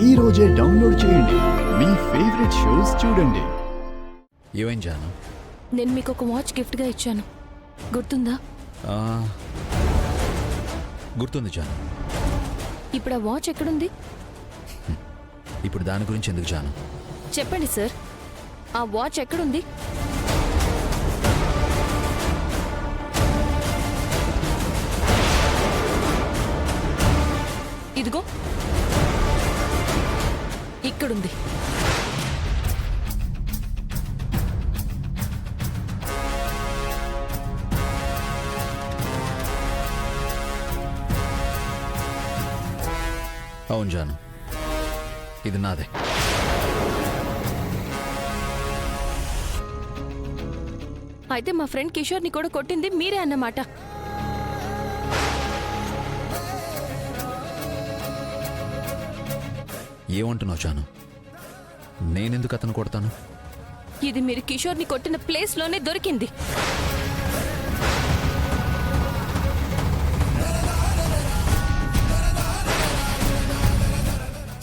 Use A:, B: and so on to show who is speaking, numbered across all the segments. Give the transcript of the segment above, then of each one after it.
A: ఈ రోజే డౌన్లోడ్ చేయండి. మీ ఫేవరెట్ షోస్ చూడండి.
B: ఏమైంది జాను?
C: నేను మీకు ఒక వాచ్ గిఫ్ట్గా ఇచ్చాను, గుర్తుందా?
B: గుర్తుంది జాను.
C: ఇప్పుడు ఆ వాచ్ ఎక్కడుంది?
B: ఇప్పుడు దాని గురించి ఎందుకు జాను?
C: చెప్పండి సార్, ఆ వాచ్ ఎక్కడుంది? ఇదిగో ఇక్కడుంది.
B: అవును జాను, ఇది నాదే.
C: అయితే మా ఫ్రెండ్ కిషోర్ని కూడా కొట్టింది మీరే అన్నమాట.
B: ఏమంటున్నావు జాను? నేనెందుకు అతను కొడతాను?
C: ఇది మీరు కిషోర్ని కొట్టిన ప్లేస్లోనే దొరికింది.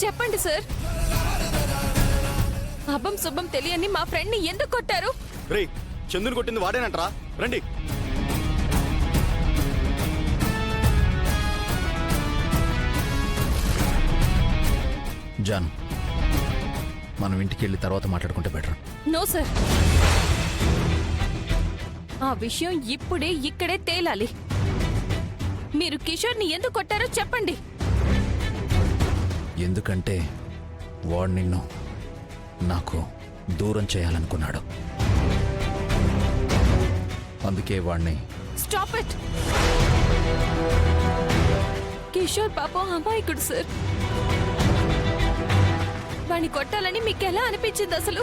C: చెప్పండి సార్, అబ్బం శుభం తెలియని మా ఫ్రెండ్ని ఎందుకు కొట్టారు?
D: రే, చందుని కొట్టింది వాడేనంటరా, రండి.
B: జాను, మనం ఇంటికి వెళ్ళి తర్వాత మాట్లాడుకుంటే బెటర్.
C: నో సార్, ఆ విషయం ఇప్పుడే ఇక్కడే తేలాలి. మీరు కిషోర్ని ఎందుకు కొట్టారో చెప్పండి.
B: ఎందుకంటే వాడు నిన్ను నాకు దూరం చేయాలనుకున్నాడు. అందుకే వాడిని.
C: Stop it. కిషోర్ పాపం అమాయకుడు సార్. వాణ్ణి కొట్టాలని మీకు ఎలా అనిపించింది అసలు?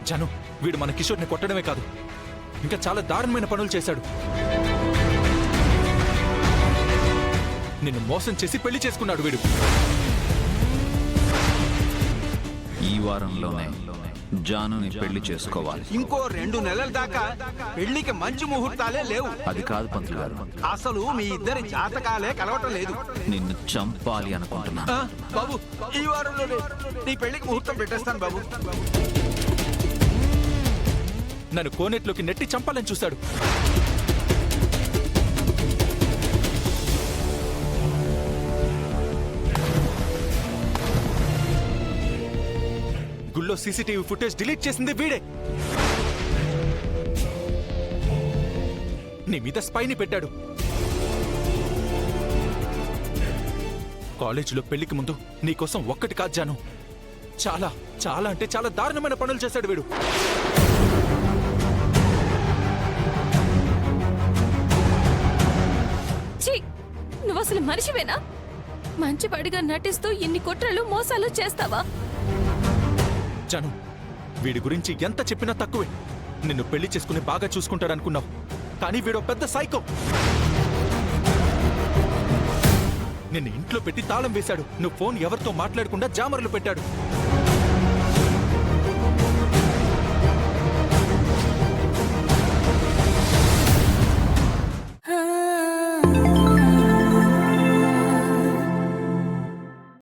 E: జాను, వీడు మన కిషోర్ని కొట్టడమే కాదు, ఇంకా చాలా దారుణమైన పనులు చేశాడు. నిన్ను మోసం చేసి పెళ్లి చేసుకున్నాడు వీడు.
F: ఈ వారంలోనే జానుని పెళ్లి చేసుకోవాలి.
G: ఇంకో 2 నెలల దాకా పెళ్లికి మంచి ముహూర్తాలే లేవు.
F: అది కాదు పంతులు గారు,
G: అసలు మీ ఇద్దరి జాతకాలే కలవటం లేదు.
F: నిన్ను చంపాలి అనుకుంటున్నాను.
G: బాబు, ఈ వారంలోనే నీ పెళ్లికి ముహూర్తం పెట్టేస్తాను బాబు.
E: నన్ను కోనేట్లోకి నెట్టి చంపాలని చూశాడు. గుళ్ళో సీసీటీవీ ఫుటేజ్ డిలీట్ చేసింది వీడే. నీ మీద స్పైని పెట్టాడు. కాలేజీలో పెళ్లికి ముందు నీకోసం ఒక్కటి కాదు జాను, చాలా చాలా అంటే చాలా దారుణమైన పనులు చేశాడు వీడు.
C: ఛీ, నువ్వు అసలు మనిషివేనా? మంచివాడిగా నటిస్తూ ఇన్ని కుట్రలు మోసాలు చేస్తావా?
E: జాను, వీడి గురించి ఎంత చెప్పినా తక్కువే. నిన్ను పెళ్లి చేసుకుని బాగా చూసుకుంటాడనుకున్నావు, కానీ వీడో పెద్ద సైకో. నిన్ను ఇంట్లో పెట్టి తాళం వేశాడు. నువ్వు ఫోన్ ఎవరితో మాట్లాడకుండా జామర్లు పెట్టాడు.